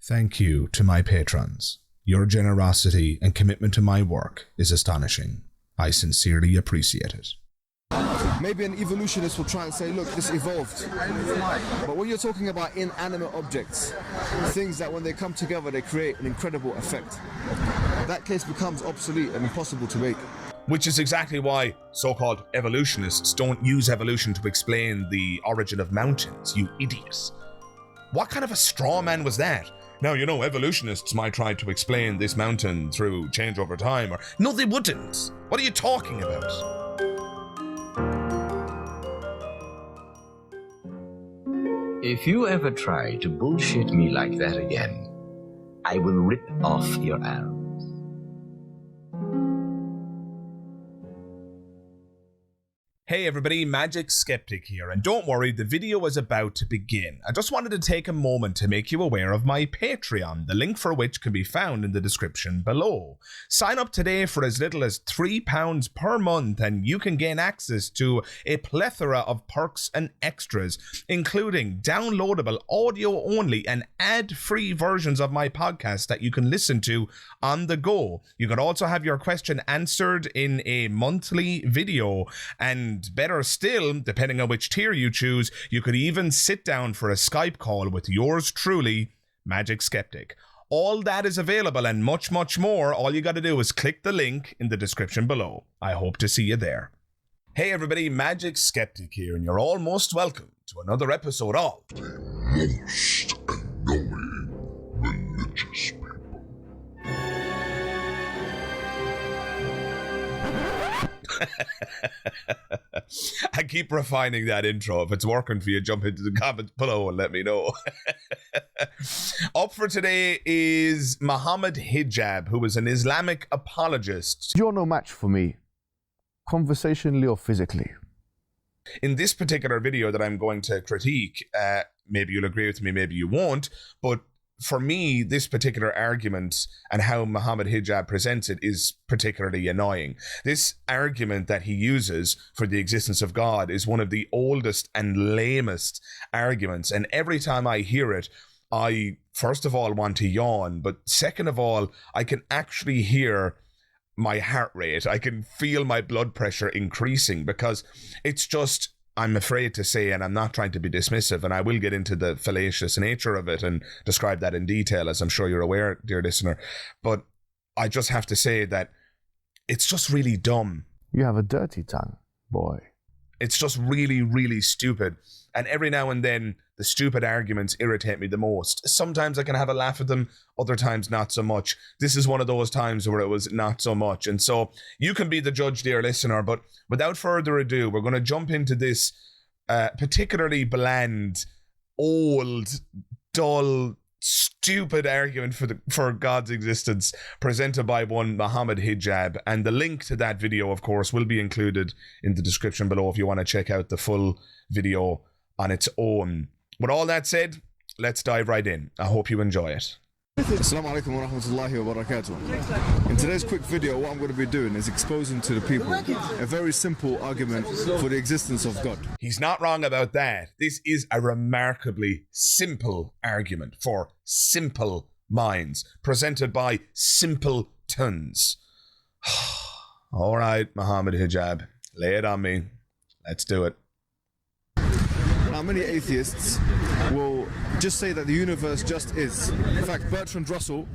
Thank you to my patrons. Your generosity and commitment to my work is astonishing. I sincerely appreciate it. Maybe an evolutionist will try and say, look, this evolved. But when you're talking about inanimate objects, things that when they come together, they create an incredible effect, that case becomes obsolete and impossible to make. Which is exactly why so-called evolutionists don't use evolution to explain the origin of mountains, you idiots. What kind of a straw man was that? Now, you know, evolutionists might try to explain this mountain through change over time, or... No, they wouldn't. What are you talking about? If you ever try to bullshit me like that again, I will rip off your arms. Hey everybody, Magic Skeptic here, and don't worry, the video is about to begin. I just wanted to take a moment to make you aware of my Patreon, the link for which can be found in the description below. Sign up today for as little as £3 per month and you can gain access to a plethora of perks and extras, including downloadable audio-only and ad-free versions of my podcast that you can listen to on the go. You can also have your question answered in a monthly video, and better still, depending on which tier you choose, you could even sit down for a Skype call with yours truly, Magic Skeptic. All that is available and much, much more. All you got to do is click the link in the description below. I hope to see you there. Hey everybody, Magic Skeptic here, and you're all most welcome to another episode of Most Annoying Religious People. I keep refining that intro. If it's working for you, jump into the comments below and let me know. Up for today is Mohammed Hijab, who is an Islamic apologist. You're no match for me, conversationally or physically. In this particular video that I'm going to critique, maybe you'll agree with me, maybe you won't, but for me, this particular argument and how Mohammed Hijab presents it is particularly annoying. This argument that he uses for the existence of God is one of the oldest and lamest arguments. And every time I hear it, I, first of all, want to yawn. But second of all, I can actually hear my heart rate. I can feel my blood pressure increasing because it's just... I'm afraid to say, and I'm not trying to be dismissive, and I will get into the fallacious nature of it and describe that in detail, as I'm sure you're aware, dear listener, but I just have to say that it's just really dumb. You have a dirty tongue, boy. It's just really, really stupid. And every now and then, the stupid arguments irritate me the most. Sometimes I can have a laugh at them, other times not so much. This is one of those times where it was not so much. And so you can be the judge, dear listener, but without further ado, we're going to jump into this particularly bland, old, dull, stupid argument for God's existence presented by one Mohammed Hijab, and the link to that video, of course, will be included in the description below if you want to check out the full video on its own. With all that said, let's dive right in. I hope you enjoy it. Assalamu alaikum wa rahmatullahi wa barakatuh. In today's quick video, what I'm going to be doing is exposing to the people a very simple argument for the existence of God. He's not wrong about that. This is a remarkably simple argument for simple minds, presented by simpletons. All right, Mohammed Hijab, lay it on me. Let's do it. Now, many atheists will just say that the universe just is. In fact, Bertrand Russell,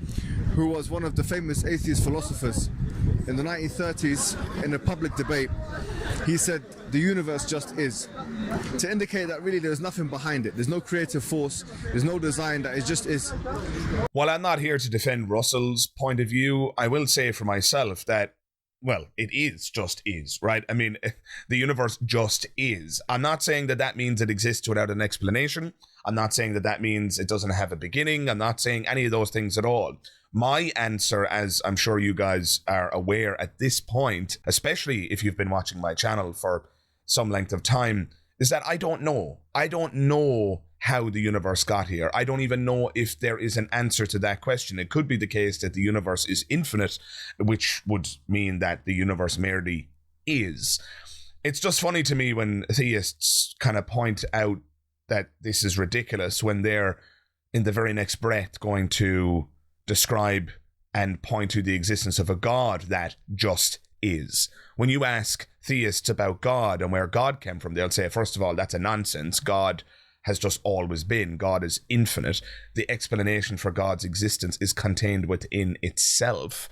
who was one of the famous atheist philosophers in the 1930s, in a public debate, he said the universe just is, to indicate that really there's nothing behind it. There's no creative force, there's no design, that it just is. While I'm not here to defend Russell's point of view, I will say for myself that, well, it just is, right? I mean, the universe just is. I'm not saying that that means it exists without an explanation. I'm not saying that that means it doesn't have a beginning. I'm not saying any of those things at all. My answer, as I'm sure you guys are aware at this point, especially if you've been watching my channel for some length of time, is that I don't know. I don't know how the universe got here. I don't even know if there is an answer to that question. It could be the case that the universe is infinite, which would mean that the universe merely is. It's just funny to me when theists kind of point out that this is ridiculous when they're in the very next breath going to describe and point to the existence of a God that just is. When you ask theists about God and where God came from, they'll say, first of all, that's a nonsense. God has just always been. God is infinite. The explanation for God's existence is contained within itself.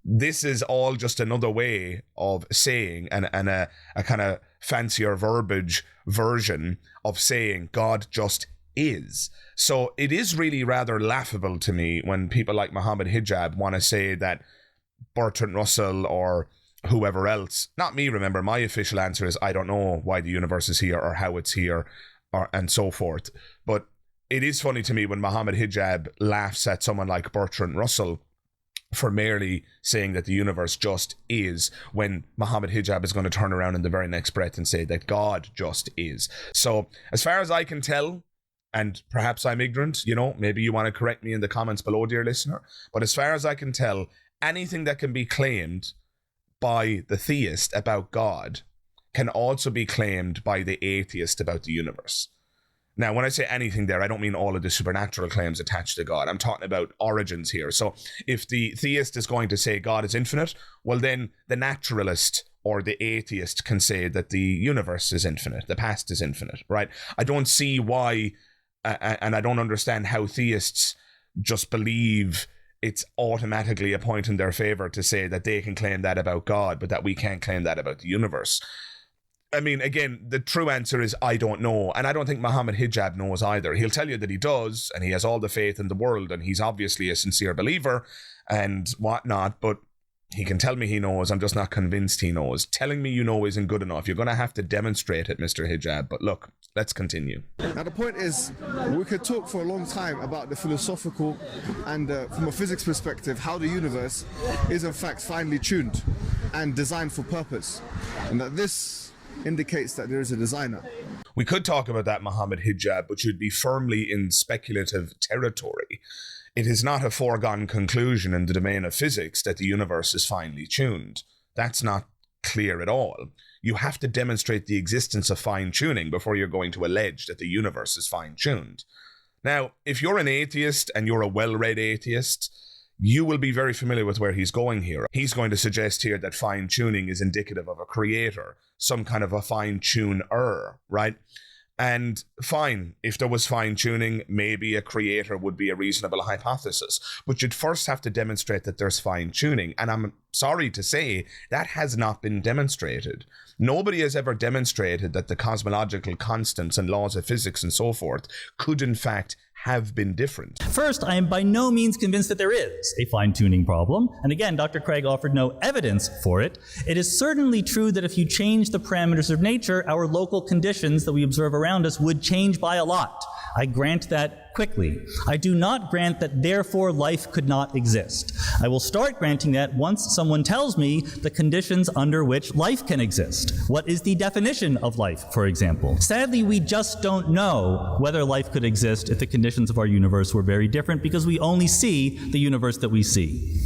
This is all just another way of saying, and a kind of fancier verbiage version of saying God just is. So it is really rather laughable to me when people like Mohammed Hijab want to say that Bertrand Russell or whoever else, not me, remember, my official answer is I don't know why the universe is here or how it's here and so forth. But it is funny to me when Mohammed Hijab laughs at someone like Bertrand Russell for merely saying that the universe just is, when Mohammed Hijab is going to turn around in the very next breath and say that God just is. So as far as I can tell, and perhaps I'm ignorant, maybe you want to correct me in the comments below, dear listener, but as far as I can tell, anything that can be claimed by the theist about God can also be claimed by the atheist about the universe. Now, when I say anything there, I don't mean all of the supernatural claims attached to God. I'm talking about origins here. So if the theist is going to say God is infinite, well, then the naturalist or the atheist can say that the universe is infinite, the past is infinite, right? I don't see why, and I don't understand how theists just believe it's automatically a point in their favor to say that they can claim that about God, but that we can't claim that about the universe. I mean, again, the true answer is I don't know. And I don't think Mohammed Hijab knows either. He'll tell you that he does, and he has all the faith in the world, and he's obviously a sincere believer and whatnot, but he can tell me he knows. I'm just not convinced he knows. Telling me you know isn't good enough. You're going to have to demonstrate it, Mr. Hijab. But look, let's continue. Now the point is, we could talk for a long time about the philosophical and from a physics perspective, how the universe is in fact finely tuned and designed for purpose. And that this indicates that there is a designer. We could talk about that, Mohammed Hijab, but you'd be firmly in speculative territory. It is not a foregone conclusion in the domain of physics that the universe is finely tuned. That's not clear at all. You have to demonstrate the existence of fine tuning before you're going to allege that the universe is fine tuned. Now, if you're an atheist and you're a well-read atheist, you will be very familiar with where he's going here. He's going to suggest here that fine tuning is indicative of a creator, some kind of a fine tuner, right? And fine, if there was fine tuning, maybe a creator would be a reasonable hypothesis. But you'd first have to demonstrate that there's fine tuning. And I'm sorry to say that has not been demonstrated. Nobody has ever demonstrated that the cosmological constants and laws of physics and so forth could in fact have been different. First, I am by no means convinced that there is a fine-tuning problem. And again, Dr. Craig offered no evidence for it. It is certainly true that if you change the parameters of nature, our local conditions that we observe around us would change by a lot. I grant that quickly. I do not grant that therefore life could not exist. I will start granting that once someone tells me the conditions under which life can exist. What is the definition of life, for example? Sadly, we just don't know whether life could exist if the conditions of our universe were very different, because we only see the universe that we see.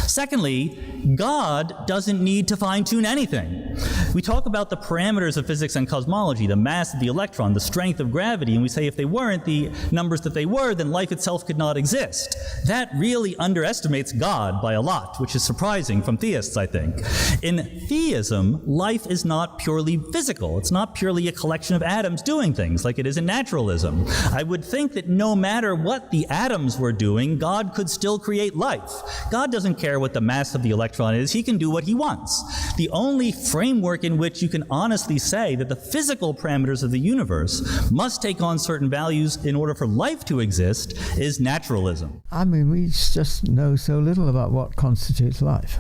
Secondly, God doesn't need to fine-tune anything. We talk about the parameters of physics and cosmology, the mass of the electron, the strength of gravity, and we say if they weren't the numbers that they were, then life itself could not exist. That really underestimates God by a lot, which is surprising from theists, I think. In theism, life is not purely physical. It's not purely a collection of atoms doing things like it is in naturalism. I would think that no matter what the atoms were doing, God could still create life. God doesn't care what the mass of the electron is. He can do what he wants. The only framework in which you can honestly say that the physical parameters of the universe must take on certain values in order for life to exist is naturalism. I mean, we just know so little about what constitutes life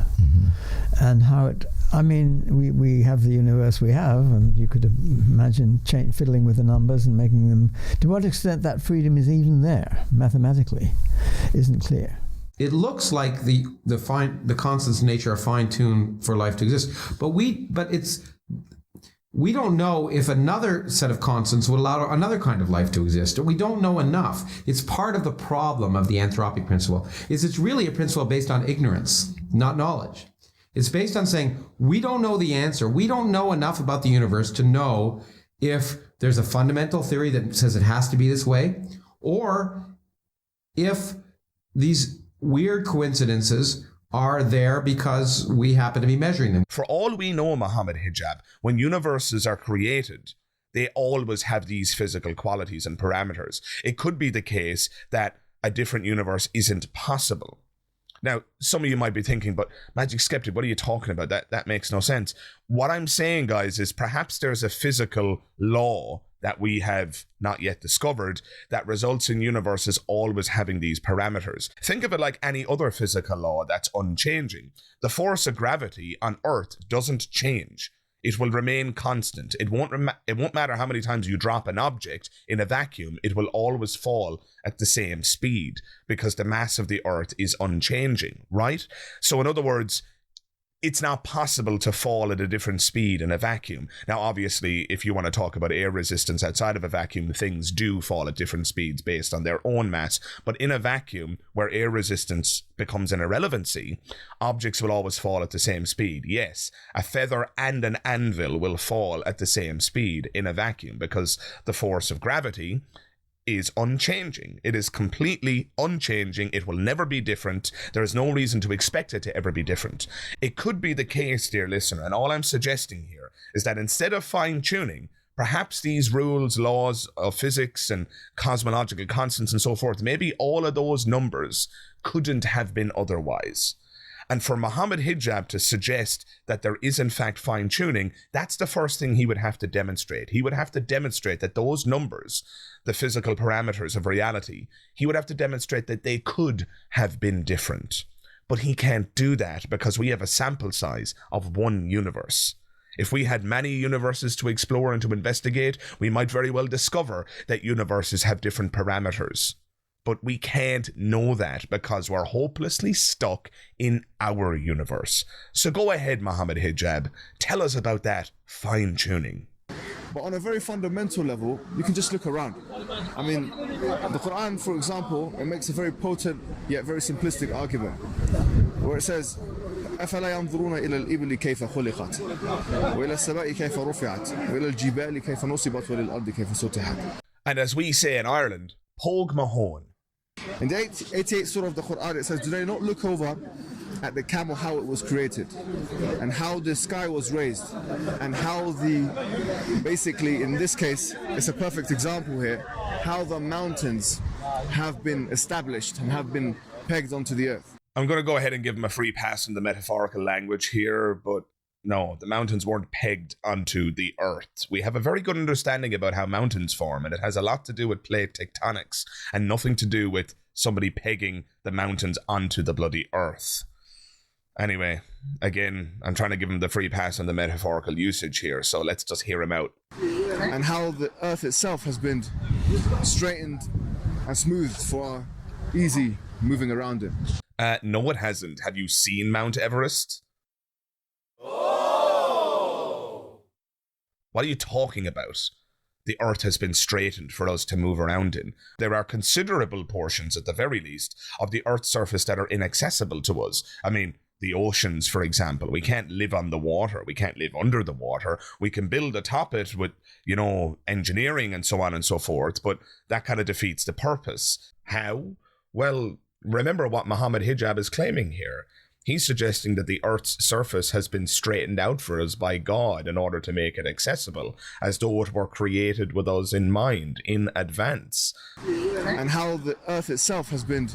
and how it, I mean, we have the universe we have, and you could imagine fiddling with the numbers and making them, to what extent that freedom is even there mathematically isn't clear. It looks like the constants in nature are fine-tuned for life to exist, but we don't know if another set of constants would allow another kind of life to exist. We don't know enough. It's part of the problem of the anthropic principle. It's really a principle based on ignorance, not knowledge. It's based on saying we don't know the answer. We don't know enough about the universe to know if there's a fundamental theory that says it has to be this way, or if these weird coincidences are there because we happen to be measuring them. For all we know, Mohammed Hijab, when universes are created, they always have these physical qualities and parameters. It could be the case that a different universe isn't possible. Now, some of you might be thinking, but Magic Skeptic, what are you talking about? That makes no sense. What I'm saying, guys, is perhaps there's a physical law that we have not yet discovered that results in universes always having these parameters. Think of it like any other physical law that's unchanging. The force of gravity on Earth doesn't change. It will remain constant. It won't matter how many times you drop an object in a vacuum, it will always fall at the same speed because the mass of the Earth is unchanging, right? So in other words, it's not possible to fall at a different speed in a vacuum. Now, obviously, if you want to talk about air resistance outside of a vacuum, things do fall at different speeds based on their own mass. But in a vacuum, where air resistance becomes an irrelevancy, objects will always fall at the same speed. Yes, a feather and an anvil will fall at the same speed in a vacuum because the force of gravity is unchanging. It is completely unchanging. It will never be different. There is no reason to expect it to ever be different. It could be the case, dear listener, and all I'm suggesting here is that instead of fine-tuning, perhaps these rules, laws of physics and cosmological constants and so forth, maybe all of those numbers couldn't have been otherwise. And for Mohammed Hijab to suggest that there is in fact fine-tuning, that's the first thing he would have to demonstrate. He would have to demonstrate that those numbers, the physical parameters of reality, he would have to demonstrate that they could have been different. But he can't do that because we have a sample size of one universe. If we had many universes to explore and to investigate, we might very well discover that universes have different parameters. But we can't know that because we're hopelessly stuck in our universe. So go ahead, Mohammed Hijab. Tell us about that fine-tuning. But on a very fundamental level, you can just look around. I mean, the Quran, for example, it makes a very potent yet very simplistic argument where it says, أفلا ينظرون إلى الإبل كيف خلقت وإلى السماء كيف رفعت وإلى الجبال كيف نصبت وللأرض كيف سطحت. And as we say in Ireland, Póg Mahone. In the 88th surah of the Quran, it says, do they not look over at the camel, how it was created, and how the sky was raised, and how basically in this case, it's a perfect example here, how the mountains have been established and have been pegged onto the earth. I'm going to go ahead and give him a free pass in the metaphorical language here, but no, the mountains weren't pegged onto the earth. We have a very good understanding about how mountains form, and it has a lot to do with plate tectonics and nothing to do with somebody pegging the mountains onto the bloody earth. Anyway, again, I'm trying to give him the free pass on the metaphorical usage here, so let's just hear him out. And how the earth itself has been straightened and smoothed for easy moving around it. No, it hasn't. Have you seen Mount Everest? What are you talking about? The earth has been straightened for us to move around in. There are considerable portions, at the very least, of the earth's surface that are inaccessible to us. I mean, the oceans, for example. We can't live on the water. We can't live under the water. We can build atop it with, engineering and so on and so forth, but that kind of defeats the purpose. How? Well, remember what Mohammed Hijab is claiming here. He's suggesting that the Earth's surface has been straightened out for us by God in order to make it accessible, as though it were created with us in mind, in advance. And how the Earth itself has been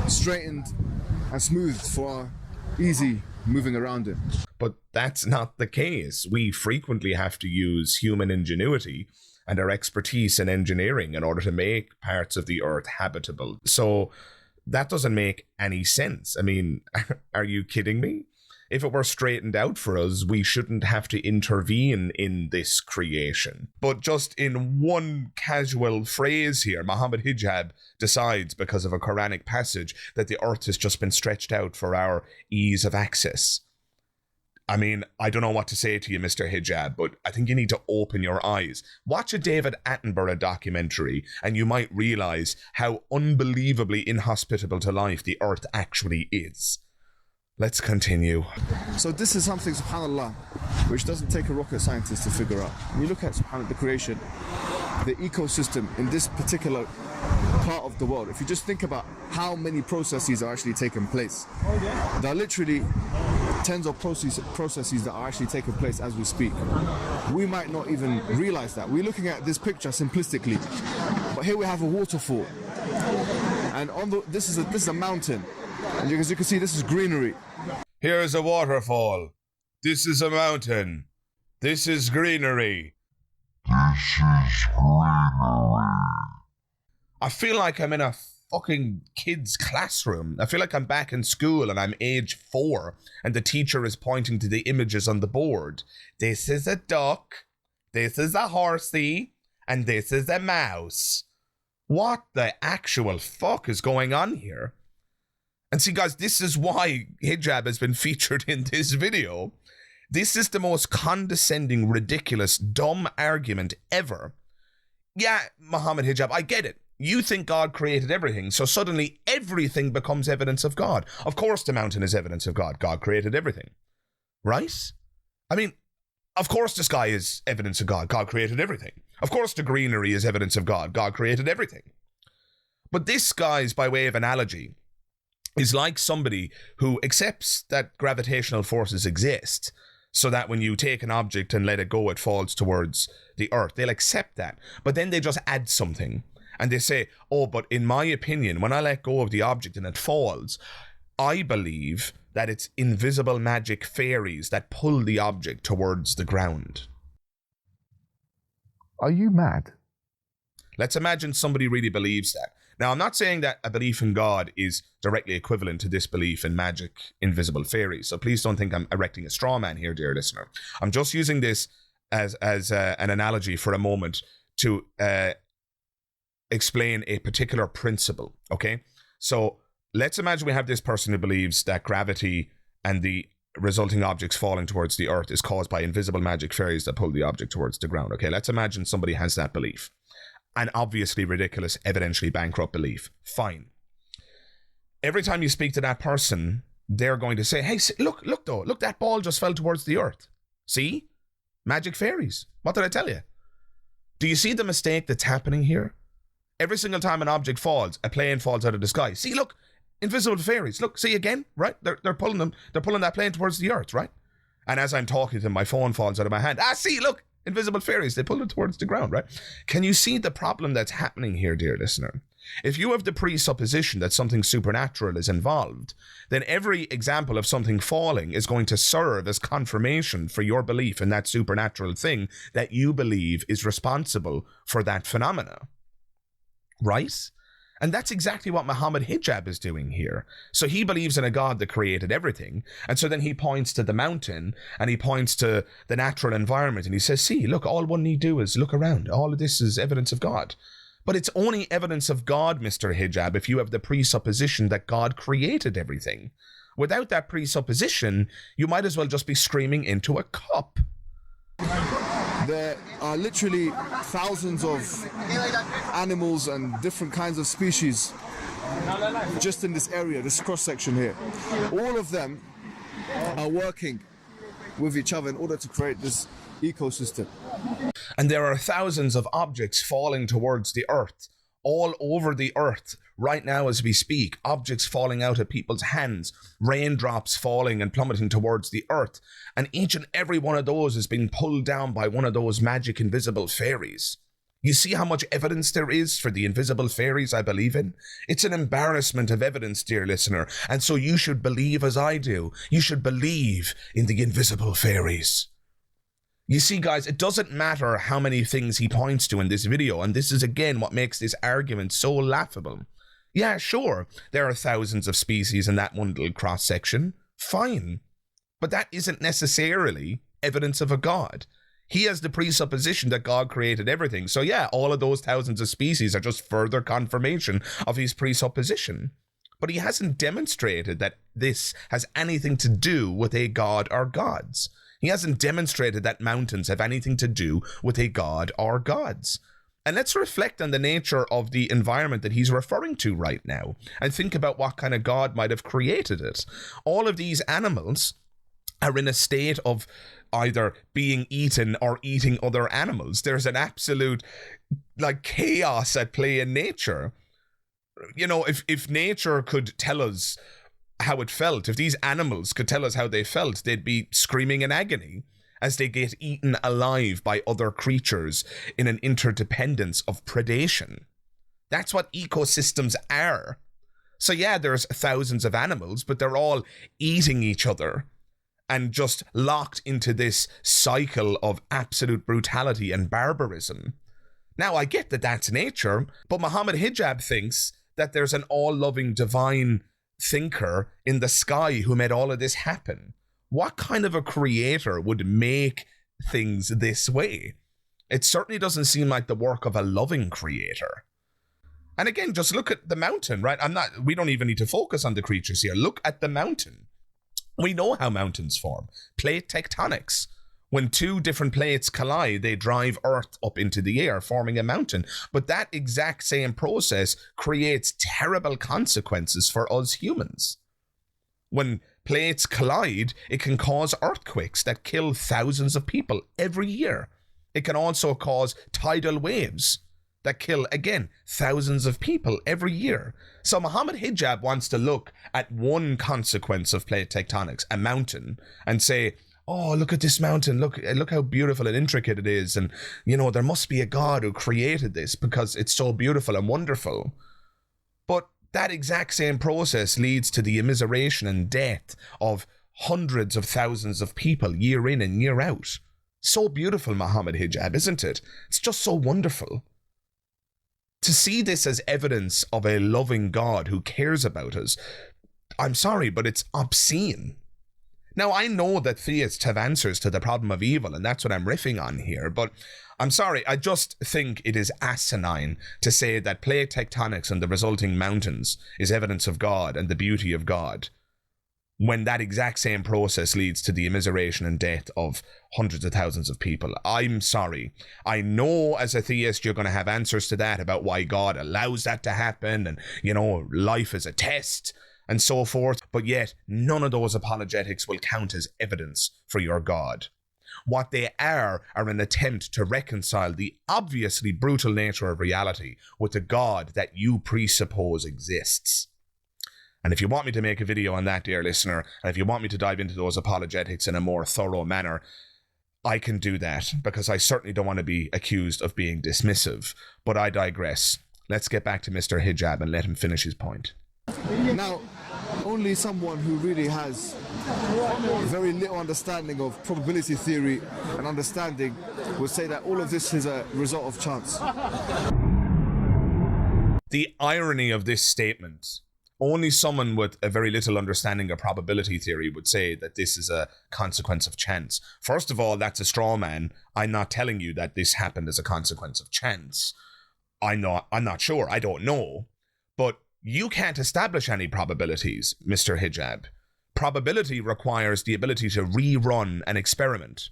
straightened and smoothed for easy moving around it. But that's not the case. We frequently have to use human ingenuity and our expertise in engineering in order to make parts of the Earth habitable. So that doesn't make any sense. I mean, are you kidding me? If it were straightened out for us, we shouldn't have to intervene in this creation. But just in one casual phrase here, Mohammed Hijab decides, because of a Quranic passage, that the earth has just been stretched out for our ease of access. I mean, I don't know what to say to you, Mr. Hijab, but I think you need to open your eyes. Watch a David Attenborough documentary, and you might realize how unbelievably inhospitable to life the earth actually is. Let's continue. So this is something, subhanAllah, which doesn't take a rocket scientist to figure out. When you look at, subhanAllah, the creation, the ecosystem in this particular part of the world, if you just think about how many processes are actually taking place, there are literally tens of processes that are actually taking place as we speak. We might not even realize that. We're looking at this picture simplistically, but here we have a waterfall, and this is a mountain, and as you can see, this is greenery. Here is a waterfall. This is a mountain. This is greenery. This is greenery. I feel like I'm in a fucking kid's classroom. I feel like I'm back in school and I'm age 4 and the teacher is pointing to the images on the board. This is a duck, this is a horsey, and this is a mouse. What the actual fuck is going on here? And see, guys, this is why hijab has been featured in this video. This is the most condescending, ridiculous, dumb argument ever. Yeah, Mohammed Hijab, I get it. You think God created everything, so suddenly everything becomes evidence of God. Of course the mountain is evidence of God. God created everything. Right? I mean, of course the sky is evidence of God. God created everything. Of course the greenery is evidence of God. God created everything. But this, guys, by way of analogy, is like somebody who accepts that gravitational forces exist, so that when you take an object and let it go, it falls towards the earth. They'll accept that. But then they just add something. And they say, oh, but in my opinion, when I let go of the object and it falls, I believe that it's invisible magic fairies that pull the object towards the ground. Are you mad? Let's imagine somebody really believes that. Now, I'm not saying that a belief in God is directly equivalent to this belief in magic, invisible fairies. So please don't think I'm erecting a straw man here, dear listener. I'm just using this as an analogy for a moment to explain a particular principle, okay? So let's imagine we have this person who believes that gravity and the resulting objects falling towards the earth is caused by invisible magic fairies that pull the object towards the ground, okay? Let's imagine somebody has that belief. An obviously ridiculous, evidentially bankrupt belief. Fine. Every time you speak to that person, they're going to say, hey, look, that ball just fell towards the earth. See? Magic fairies. What did I tell you? Do you see the mistake that's happening here? Every single time an object falls, a plane falls out of the sky. See, look, invisible fairies. Look, see again, right? They're pulling that plane towards the earth, right? And as I'm talking to them, my phone falls out of my hand. See, look, invisible fairies. They pull it towards the ground, right? Can you see the problem that's happening here, dear listener? If you have the presupposition that something supernatural is involved, then every example of something falling is going to serve as confirmation for your belief in that supernatural thing that you believe is responsible for that phenomena. Right? And that's exactly what Mohammed Hijab is doing here. So he believes in a God that created everything. And so then he points to the mountain and he points to the natural environment and he says, see, look, all one need do is look around. All of this is evidence of God. But it's only evidence of God, Mr. Hijab, if you have the presupposition that God created everything. Without that presupposition, you might as well just be screaming into a cup. There are literally thousands of animals and different kinds of species just in this area, this cross-section here. All of them are working with each other in order to create this ecosystem. And there are thousands of objects falling towards the earth, all over the earth, right now as we speak, objects falling out of people's hands, raindrops falling and plummeting towards the earth, and each and every one of those is being pulled down by one of those magic invisible fairies. You see how much evidence there is for the invisible fairies I believe in? It's an embarrassment of evidence, dear listener, and so you should believe as I do. You should believe in the invisible fairies. You see, guys, it doesn't matter how many things he points to in this video, and this is again what makes this argument so laughable. Yeah, sure, there are thousands of species in that one little cross-section. Fine. But that isn't necessarily evidence of a God. He has the presupposition that God created everything. So yeah, all of those thousands of species are just further confirmation of his presupposition. But he hasn't demonstrated that this has anything to do with a God or gods. He hasn't demonstrated that mountains have anything to do with a god or gods. And let's reflect on the nature of the environment that he's referring to right now and think about what kind of God might have created it. All of these animals are in a state of either being eaten or eating other animals. There's an absolute chaos at play in nature. If nature could tell us how it felt, if these animals could tell us how they felt, they'd be screaming in agony as they get eaten alive by other creatures in an interdependence of predation. That's what ecosystems are. So yeah, there's thousands of animals, but they're all eating each other and just locked into this cycle of absolute brutality and barbarism. Now, I get that that's nature, but Mohammed Hijab thinks that there's an all-loving divine thinker in the sky who made all of this happen. What kind of a creator would make things this way? It certainly doesn't seem like the work of a loving creator. And again, just look at the mountain, right? We don't even need to focus on the creatures here. Look at the mountain. We know how mountains form. Plate tectonics. When two different plates collide, they drive Earth up into the air, forming a mountain. But that exact same process creates terrible consequences for us humans. When plates collide, it can cause earthquakes that kill thousands of people every year. It can also cause tidal waves that kill, again, thousands of people every year. So Mohammed Hijab wants to look at one consequence of plate tectonics, a mountain, and say, oh, look at this mountain, look how beautiful and intricate it is, and, there must be a God who created this because it's so beautiful and wonderful. But that exact same process leads to the immiseration and death of hundreds of thousands of people year in and year out. So beautiful, Mohammed Hijab, isn't it? It's just so wonderful. To see this as evidence of a loving God who cares about us, I'm sorry, but it's obscene. Now, I know that theists have answers to the problem of evil, and that's what I'm riffing on here, but I'm sorry, I just think it is asinine to say that plate tectonics and the resulting mountains is evidence of God and the beauty of God, when that exact same process leads to the immiseration and death of hundreds of thousands of people. I'm sorry. I know as a theist you're going to have answers to that about why God allows that to happen and, life is a test and so forth, but yet none of those apologetics will count as evidence for your God. What they are an attempt to reconcile the obviously brutal nature of reality with the God that you presuppose exists. And if you want me to make a video on that, dear listener, and if you want me to dive into those apologetics in a more thorough manner, I can do that, because I certainly don't want to be accused of being dismissive. But I digress. Let's get back to Mr. Hijab and let him finish his point. Now, only someone who really has very little understanding of probability theory and understanding would say that all of this is a result of chance. The irony of this statement. Only someone with a very little understanding of probability theory would say that this is a consequence of chance. First of all, that's a straw man. I'm not telling you that this happened as a consequence of chance. I'm not sure. I don't know. But you can't establish any probabilities, Mr. Hijab. Probability requires the ability to rerun an experiment.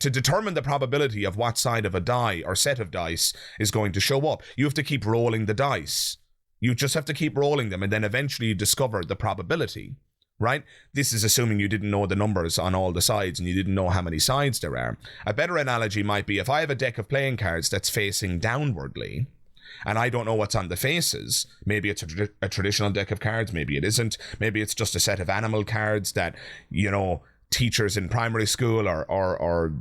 To determine the probability of what side of a die or set of dice is going to show up, you have to keep rolling the dice. You just have to keep rolling them, and then eventually you discover the probability, right? This is assuming you didn't know the numbers on all the sides and you didn't know how many sides there are. A better analogy might be if I have a deck of playing cards that's facing downwardly, and I don't know what's on the faces. Maybe it's a traditional deck of cards, maybe it isn't. Maybe it's just a set of animal cards that, teachers in primary school or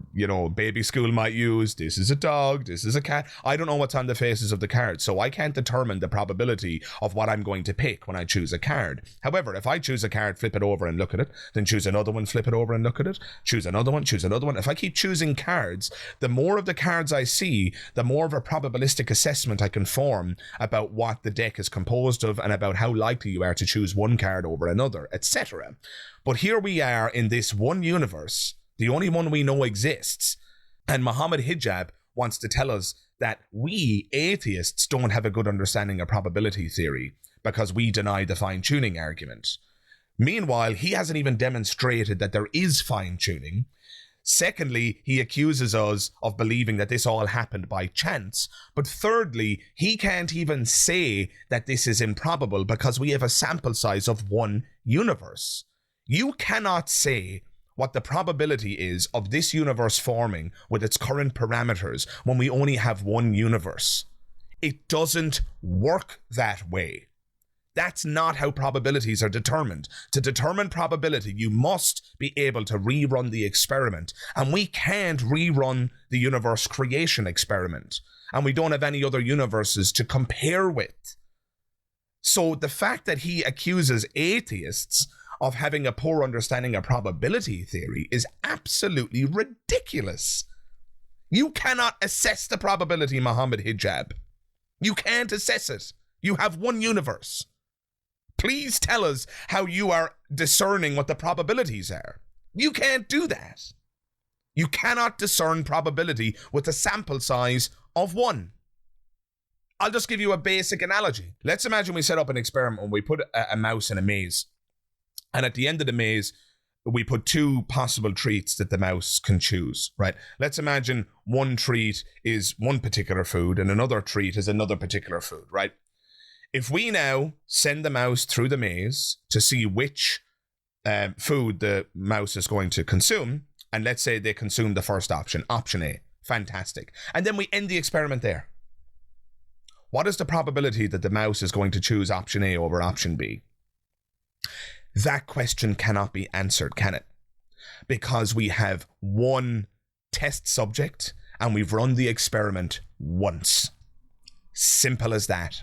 baby school might use. This is a dog, this is a cat. I don't know what's on the faces of the cards, so I can't determine the probability of what I'm going to pick when I choose a card. However, if I choose a card, flip it over and look at it, then choose another one, flip it over and look at it, choose another one. If I keep choosing cards, the more of the cards I see, the more of a probabilistic assessment I can form about what the deck is composed of and about how likely you are to choose one card over another, etc. But here we are in this one universe, the only one we know exists, and Mohammed Hijab wants to tell us that we atheists don't have a good understanding of probability theory because we deny the fine-tuning argument. Meanwhile, he hasn't even demonstrated that there is fine-tuning. Secondly, he accuses us of believing that this all happened by chance. But thirdly, he can't even say that this is improbable because we have a sample size of one universe. You cannot say what the probability is of this universe forming with its current parameters when we only have one universe. It doesn't work that way. That's not how probabilities are determined. To determine probability, you must be able to rerun the experiment. And we can't rerun the universe creation experiment. And we don't have any other universes to compare with. So the fact that he accuses atheists of having a poor understanding of probability theory is absolutely ridiculous. You cannot assess the probability, Mohammed Hijab. You can't assess it. You have one universe. Please tell us how you are discerning what the probabilities are. You can't do that. You cannot discern probability with a sample size of 1. I'll just give you a basic analogy. Let's imagine we set up an experiment and we put a mouse in a maze. And at the end of the maze, we put 2 possible treats that the mouse can choose, right? Let's imagine one treat is one particular food and another treat is another particular food, right? If we now send the mouse through the maze to see which food the mouse is going to consume, and let's say they consume the first option, option A, fantastic. And then we end the experiment there. What is the probability that the mouse is going to choose option A over option B? That question cannot be answered, can it? Because we have one test subject and we've run the experiment once. Simple as that.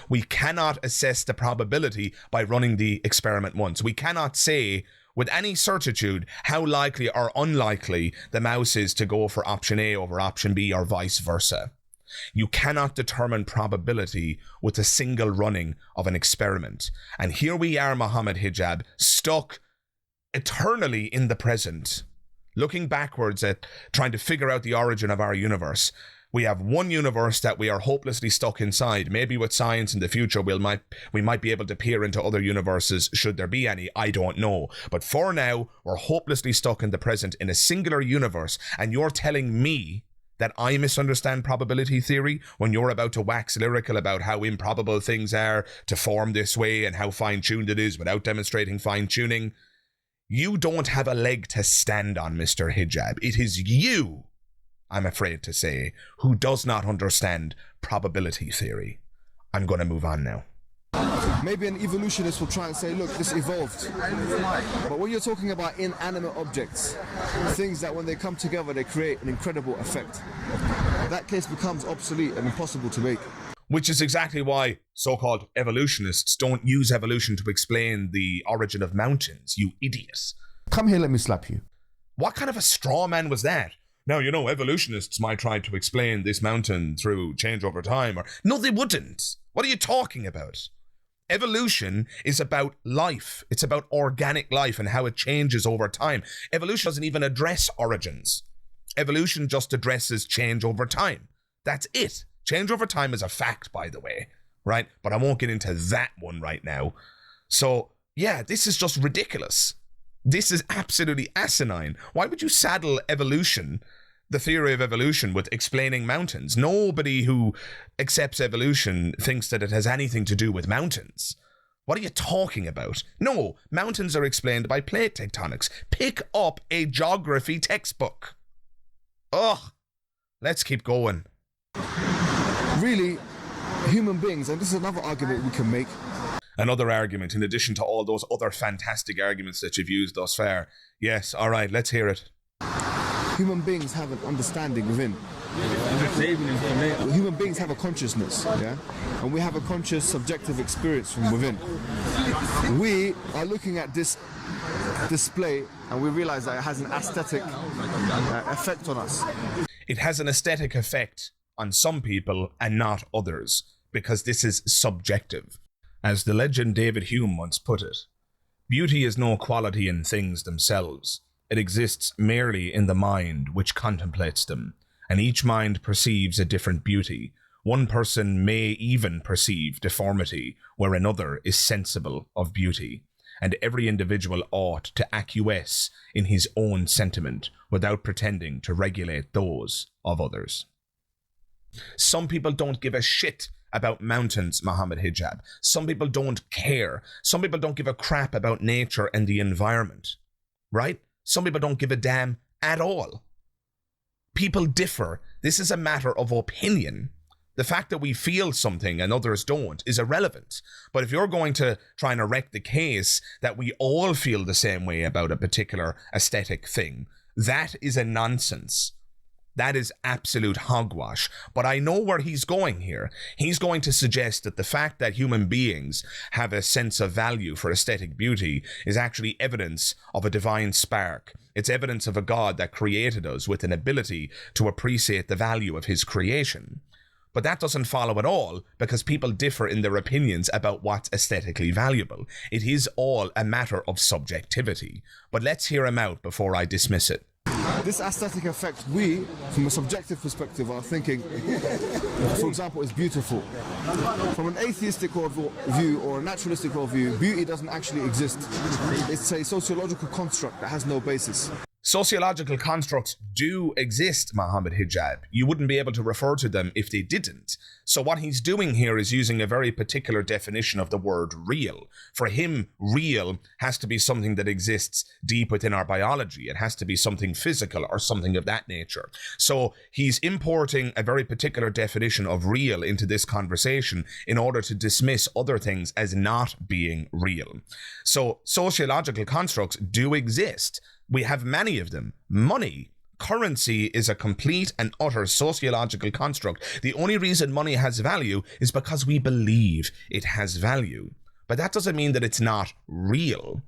We cannot assess the probability by running the experiment once. We cannot say with any certitude how likely or unlikely the mouse is to go for option A over option B or vice versa. You cannot determine probability with a single running of an experiment. And here we are, Mohammed Hijab, stuck eternally in the present, looking backwards at trying to figure out the origin of our universe. We have one universe that we are hopelessly stuck inside. Maybe with science in the future, we might be able to peer into other universes, should there be any. I don't know. But for now, we're hopelessly stuck in the present in a singular universe. And you're telling me that I misunderstand probability theory when you're about to wax lyrical about how improbable things are to form this way and how fine-tuned it is without demonstrating fine-tuning. You don't have a leg to stand on, Mr. Hijab. It is you, I'm afraid to say, who does not understand probability theory. I'm going to move on now. Maybe an evolutionist will try and say, look, this evolved. But when you're talking about inanimate objects, things that when they come together, they create an incredible effect, that case becomes obsolete and impossible to make. Which is exactly why so-called evolutionists don't use evolution to explain the origin of mountains, you idiots. Come here, let me slap you. What kind of a straw man was that? Now, you know, evolutionists might try to explain this mountain through change over time, or... No, they wouldn't. What are you talking about? Evolution is about life. It's about organic life and how it changes over time. Evolution doesn't even address origins. Evolution just addresses change over time. That's it. Change over time is a fact, by the way, right? But I won't get into that one right now. So, yeah, this is just ridiculous. This is absolutely asinine. Why would you saddle evolution, the theory of evolution, with explaining mountains? Nobody who accepts evolution thinks that it has anything to do with mountains. What are you talking about? No, mountains are explained by plate tectonics. Pick up a geography textbook. Ugh. Let's keep going. Really, human beings, and this is another argument we can make. Another argument, in addition to all those other fantastic arguments that you've used thus far. Yes, all right, let's hear it. Human beings have an understanding within. Human beings have a consciousness, yeah? And we have a conscious, subjective experience from within. We are looking at this display and we realize that it has an aesthetic effect on us. It has an aesthetic effect on some people and not others, because this is subjective. As the legend David Hume once put it, beauty is no quality in things themselves. It exists merely in the mind which contemplates them, and each mind perceives a different beauty. One person may even perceive deformity, where another is sensible of beauty, and every individual ought to acquiesce in his own sentiment without pretending to regulate those of others. Some people don't give a shit about mountains, Mohammed Hijab. Some people don't care. Some people don't give a crap about nature and the environment, right? Some people don't give a damn at all. People differ. This is a matter of opinion. The fact that we feel something and others don't is irrelevant. But if you're going to try and erect the case that we all feel the same way about a particular aesthetic thing, that is a nonsense. That is absolute hogwash. But I know where he's going here. He's going to suggest that the fact that human beings have a sense of value for aesthetic beauty is actually evidence of a divine spark. It's evidence of a God that created us with an ability to appreciate the value of his creation. But that doesn't follow at all, because people differ in their opinions about what's aesthetically valuable. It is all a matter of subjectivity. But let's hear him out before I dismiss it. This aesthetic effect, we, from a subjective perspective, are thinking, for example, is beautiful. From an atheistic worldview or a naturalistic worldview, beauty doesn't actually exist. It's a sociological construct that has no basis. Sociological constructs do exist, Mohammed Hijab. You wouldn't be able to refer to them if they didn't. So what he's doing here is using a very particular definition of the word real. For him, real has to be something that exists deep within our biology. It has to be something physical or something of that nature. So he's importing a very particular definition of real into this conversation in order to dismiss other things as not being real. So sociological constructs do exist. We have many of them. Money, currency is a complete and utter sociological construct. The only reason money has value is because we believe it has value. But that doesn't mean that it's not real.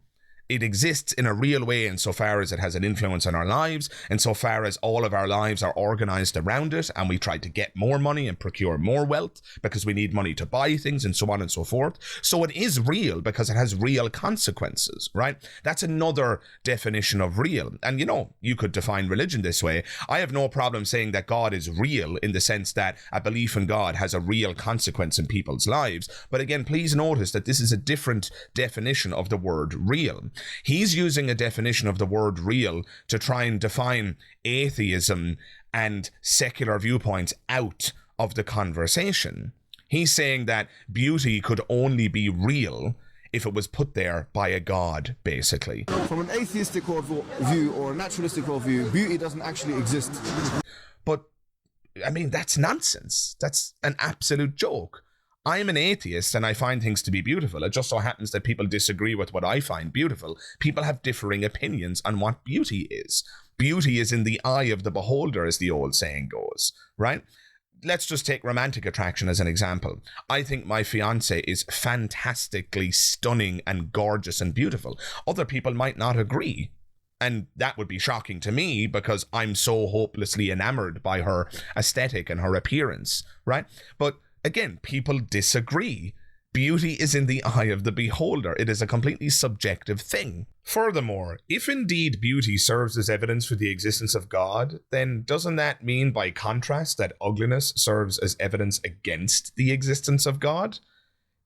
It exists in a real way insofar as it has an influence on our lives, insofar as all of our lives are organized around it, and we try to get more money and procure more wealth because we need money to buy things and so on and so forth. So it is real because it has real consequences, right? That's another definition of real. And you could define religion this way. I have no problem saying that God is real in the sense that a belief in God has a real consequence in people's lives. But again, please notice that this is a different definition of the word real. He's using a definition of the word real to try and define atheism and secular viewpoints out of the conversation. He's saying that beauty could only be real if it was put there by a god, basically. From an atheistic worldview or a naturalistic worldview, beauty doesn't actually exist. But, that's nonsense. That's an absolute joke. I'm an atheist and I find things to be beautiful. It just so happens that people disagree with what I find beautiful. People have differing opinions on what beauty is. Beauty is in the eye of the beholder, as the old saying goes, right? Let's just take romantic attraction as an example. I think my fiance is fantastically stunning and gorgeous and beautiful. Other people might not agree. And that would be shocking to me because I'm so hopelessly enamored by her aesthetic and her appearance, right? But again, people disagree. Beauty is in the eye of the beholder. It is a completely subjective thing. Furthermore, if indeed beauty serves as evidence for the existence of God, then doesn't that mean by contrast that ugliness serves as evidence against the existence of God?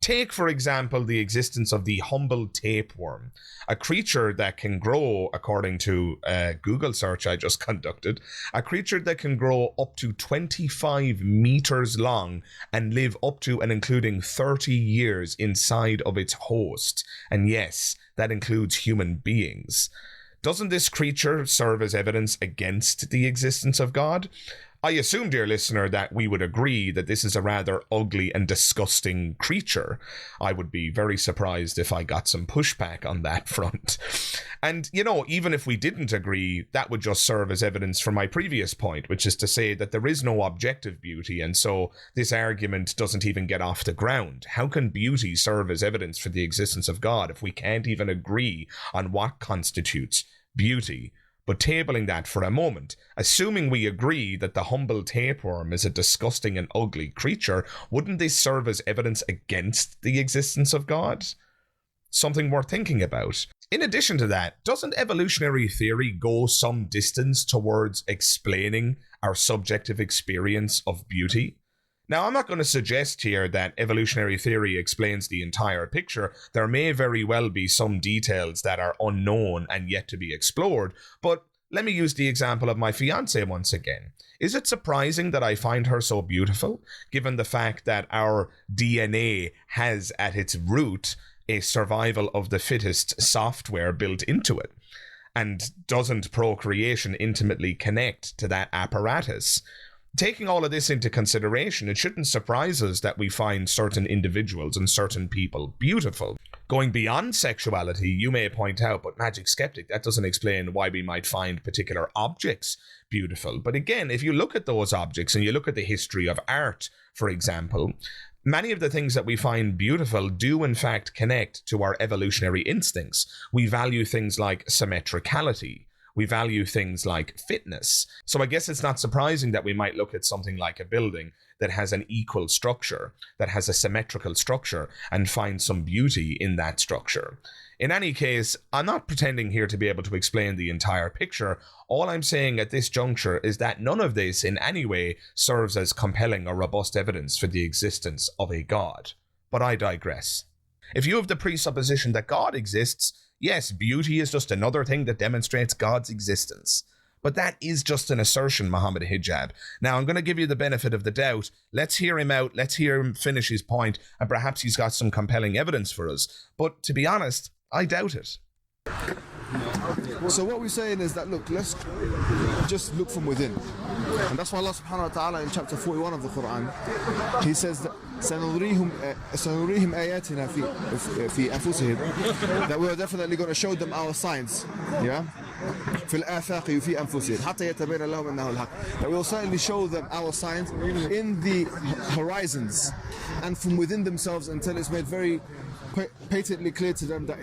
Take, for example, the existence of the humble tapeworm, a creature that can grow, according to a Google search I just conducted, a creature that can grow up to 25 meters long and live up to and including 30 years inside of its host. And yes, that includes human beings. Doesn't this creature serve as evidence against the existence of God? I assume, dear listener, that we would agree that this is a rather ugly and disgusting creature. I would be very surprised if I got some pushback on that front. And, even if we didn't agree, that would just serve as evidence for my previous point, which is to say that there is no objective beauty, and so this argument doesn't even get off the ground. How can beauty serve as evidence for the existence of God if we can't even agree on what constitutes beauty? But tabling that for a moment, assuming we agree that the humble tapeworm is a disgusting and ugly creature, wouldn't this serve as evidence against the existence of God? Something worth thinking about. In addition to that, doesn't evolutionary theory go some distance towards explaining our subjective experience of beauty? Now, I'm not going to suggest here that evolutionary theory explains the entire picture. There may very well be some details that are unknown and yet to be explored, but let me use the example of my fiancée once again. Is it surprising that I find her so beautiful, given the fact that our DNA has at its root a survival of the fittest software built into it? And doesn't procreation intimately connect to that apparatus? Taking all of this into consideration, it shouldn't surprise us that we find certain individuals and certain people beautiful. Going beyond sexuality, you may point out, but Magic Skeptic, that doesn't explain why we might find particular objects beautiful. But again, if you look at those objects and you look at the history of art, for example, many of the things that we find beautiful do in fact connect to our evolutionary instincts. We value things like symmetricality. We value things like fitness. So I guess it's not surprising that we might look at something like a building that has an equal structure, that has a symmetrical structure, and find some beauty in that structure. In any case, I'm not pretending here to be able to explain the entire picture. All I'm saying at this juncture is that none of this in any way serves as compelling or robust evidence for the existence of a God. But I digress. If you have the presupposition that God exists, yes, beauty is just another thing that demonstrates God's existence. But that is just an assertion, Mohammed Hijab. Now, I'm going to give you the benefit of the doubt. Let's hear him out. Let's hear him finish his point, and perhaps he's got some compelling evidence for us. But to be honest, I doubt it. So what we're saying is that, look, let's just look from within. And that's why Allah subhanahu wa ta'ala in chapter 41 of the Quran, he says that سنريهم آياتنا في أنفسهم, that we are definitely going to show them our signs, yeah, في الآفاق في أنفسهم حتى يتبين لهم أنه الحق, that we will certainly show them our signs in the horizons and from within themselves until it's made very patently clear to them that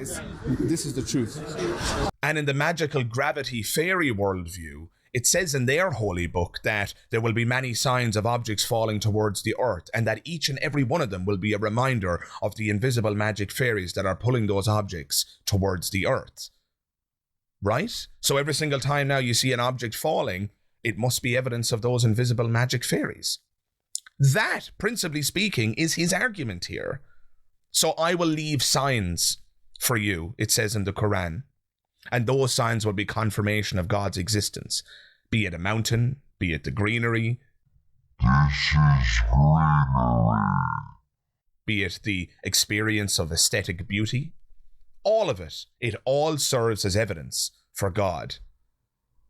this is the truth. And in the magical gravity fairy worldview, it says in their holy book that there will be many signs of objects falling towards the earth, and that each and every one of them will be a reminder of the invisible magic fairies that are pulling those objects towards the earth. Right? So every single time now you see an object falling, it must be evidence of those invisible magic fairies. That, principally speaking, is his argument here. So I will leave signs for you, it says in the Quran, and those signs will be confirmation of God's existence, be it a mountain, be it the greenery, be it the experience of aesthetic beauty. All of it, it all serves as evidence for God.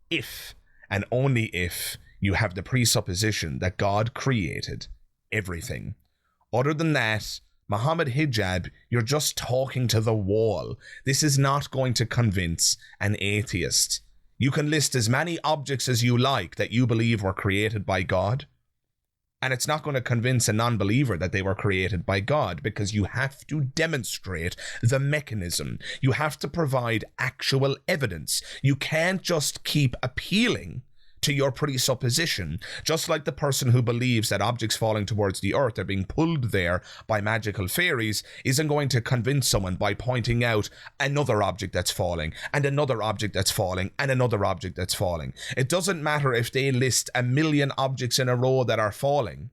If, and only if, you have the presupposition that God created everything. Other than that, Mohammed Hijab, you're just talking to the wall. This is not going to convince an atheist. You can list as many objects as you like that you believe were created by God, and it's not going to convince a non-believer that they were created by God, because you have to demonstrate the mechanism. You have to provide actual evidence. You can't just keep appealing to your presupposition, just like the person who believes that objects falling towards the earth are being pulled there by magical fairies isn't going to convince someone by pointing out another object that's falling, and another object that's falling, and another object that's falling. It doesn't matter if they list 1,000,000 objects in a row that are falling.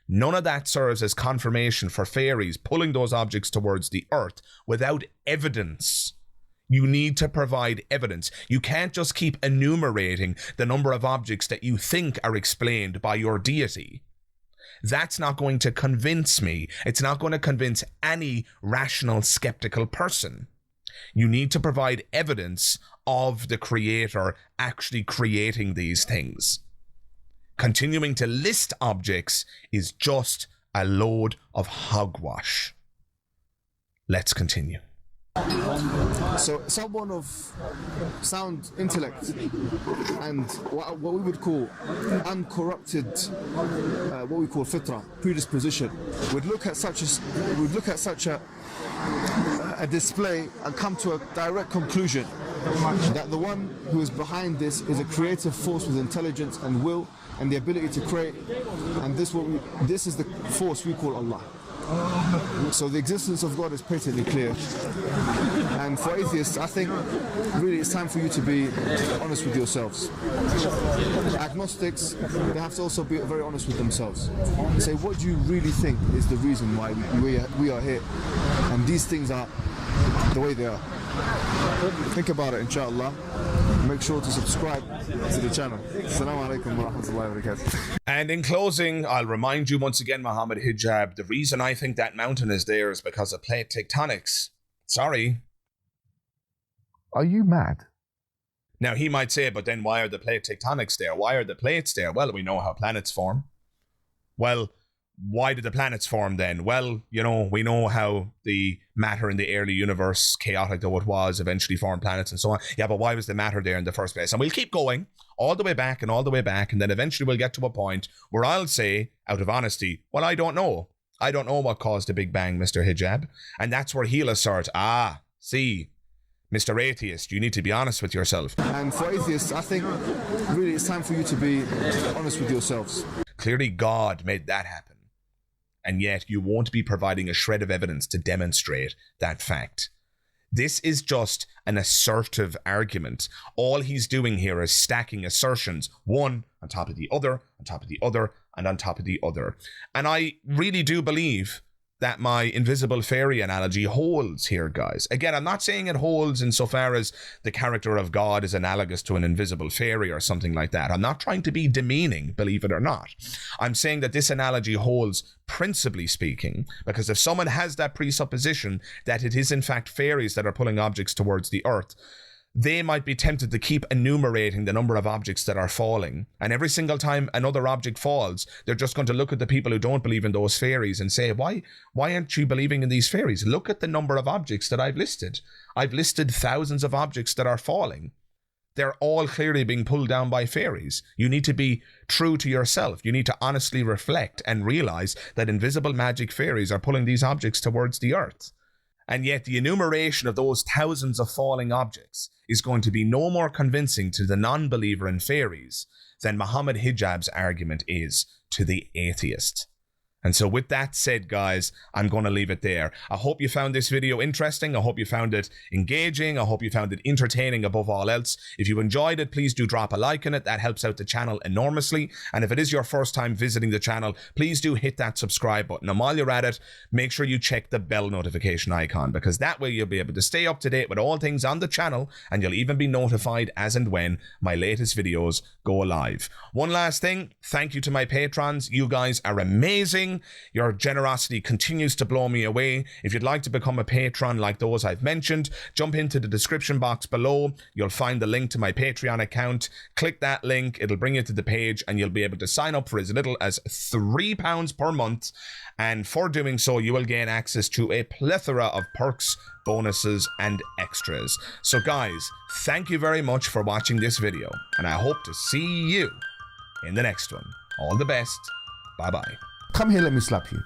None of that serves as confirmation for fairies pulling those objects towards the earth without evidence. You need to provide evidence. You can't just keep enumerating the number of objects that you think are explained by your deity. That's not going to convince me. It's not going to convince any rational, skeptical person. You need to provide evidence of the creator actually creating these things. Continuing to list objects is just a load of hogwash. Let's continue. So someone of sound intellect and what we would call uncorrupted, what we call fitra, predisposition, would look at such a display and come to a direct conclusion that the one who is behind this is a creative force with intelligence and will and the ability to create, and this is the force we call Allah. So the existence of God is patently clear. And for atheists, I think really it's time for you to be honest with yourselves. Agnostics, they have to also be very honest with themselves. Say, what do you really think is the reason why we are here? And these things are the way they are. Think about it, inshallah. Make sure to subscribe to the channel. Assalamu alaikum wa rahmatullahi wa barakatuh. And in closing, I'll remind you once again, Mohammed Hijab, the reason I think that mountain is there is because of plate tectonics. Sorry. Are you mad? Now, he might say, but then why are the plate tectonics there? Why are the plates there? Well, we know how planets form. Well, why did the planets form then? Well, you know, we know how the matter in the early universe, chaotic though it was, eventually formed planets and so on. Yeah, but why was the matter there in the first place? And we'll keep going all the way back and all the way back, and then eventually we'll get to a point where I'll say, out of honesty, well, I don't know. I don't know what caused the Big Bang, Mr. Hijab. And that's where he'll assert, see, Mr. Atheist, you need to be honest with yourself. And for atheists, I think really it's time for you to be honest with yourselves. Clearly God made that happen. And yet you won't be providing a shred of evidence to demonstrate that fact. This is just an assertive argument. All he's doing here is stacking assertions, one on top of the other, on top of the other, and on top of the other. And I really do believe that my invisible fairy analogy holds here, guys. Again, I'm not saying it holds insofar as the character of God is analogous to an invisible fairy or something like that. I'm not trying to be demeaning, believe it or not. I'm saying that this analogy holds, principally speaking, because if someone has that presupposition that it is in fact fairies that are pulling objects towards the earth, they might be tempted to keep enumerating the number of objects that are falling. And every single time another object falls, they're just going to look at the people who don't believe in those fairies and say, why aren't you believing in these fairies? Look at the number of objects that I've listed. I've listed thousands of objects that are falling. They're all clearly being pulled down by fairies. You need to be true to yourself. You need to honestly reflect and realize that invisible magic fairies are pulling these objects towards the earth. And yet the enumeration of those thousands of falling objects is going to be no more convincing to the non-believer in fairies than Mohammed Hijab's argument is to the atheist. And so with that said, guys, I'm going to leave it there. I hope you found this video interesting. I hope you found it engaging. I hope you found it entertaining above all else. If you enjoyed it, please do drop a like on it. That helps out the channel enormously. And if it is your first time visiting the channel, please do hit that subscribe button. And while you're at it, make sure you check the bell notification icon, because that way you'll be able to stay up to date with all things on the channel, and you'll even be notified as and when my latest videos go live. One last thing, thank you to my patrons. You guys are amazing. Your generosity continues to blow me away. If you'd like to become a patron like those I've mentioned, jump into the description box below. You'll find the link to my Patreon account. Click that link. It'll bring you to the page, and you'll be able to sign up for as little as £3 per month. And for doing so, you will gain access to a plethora of perks, bonuses, and extras. So guys, thank you very much for watching this video, and I hope to see you in the next one. All the best. Bye-bye. Come here, let me slap you.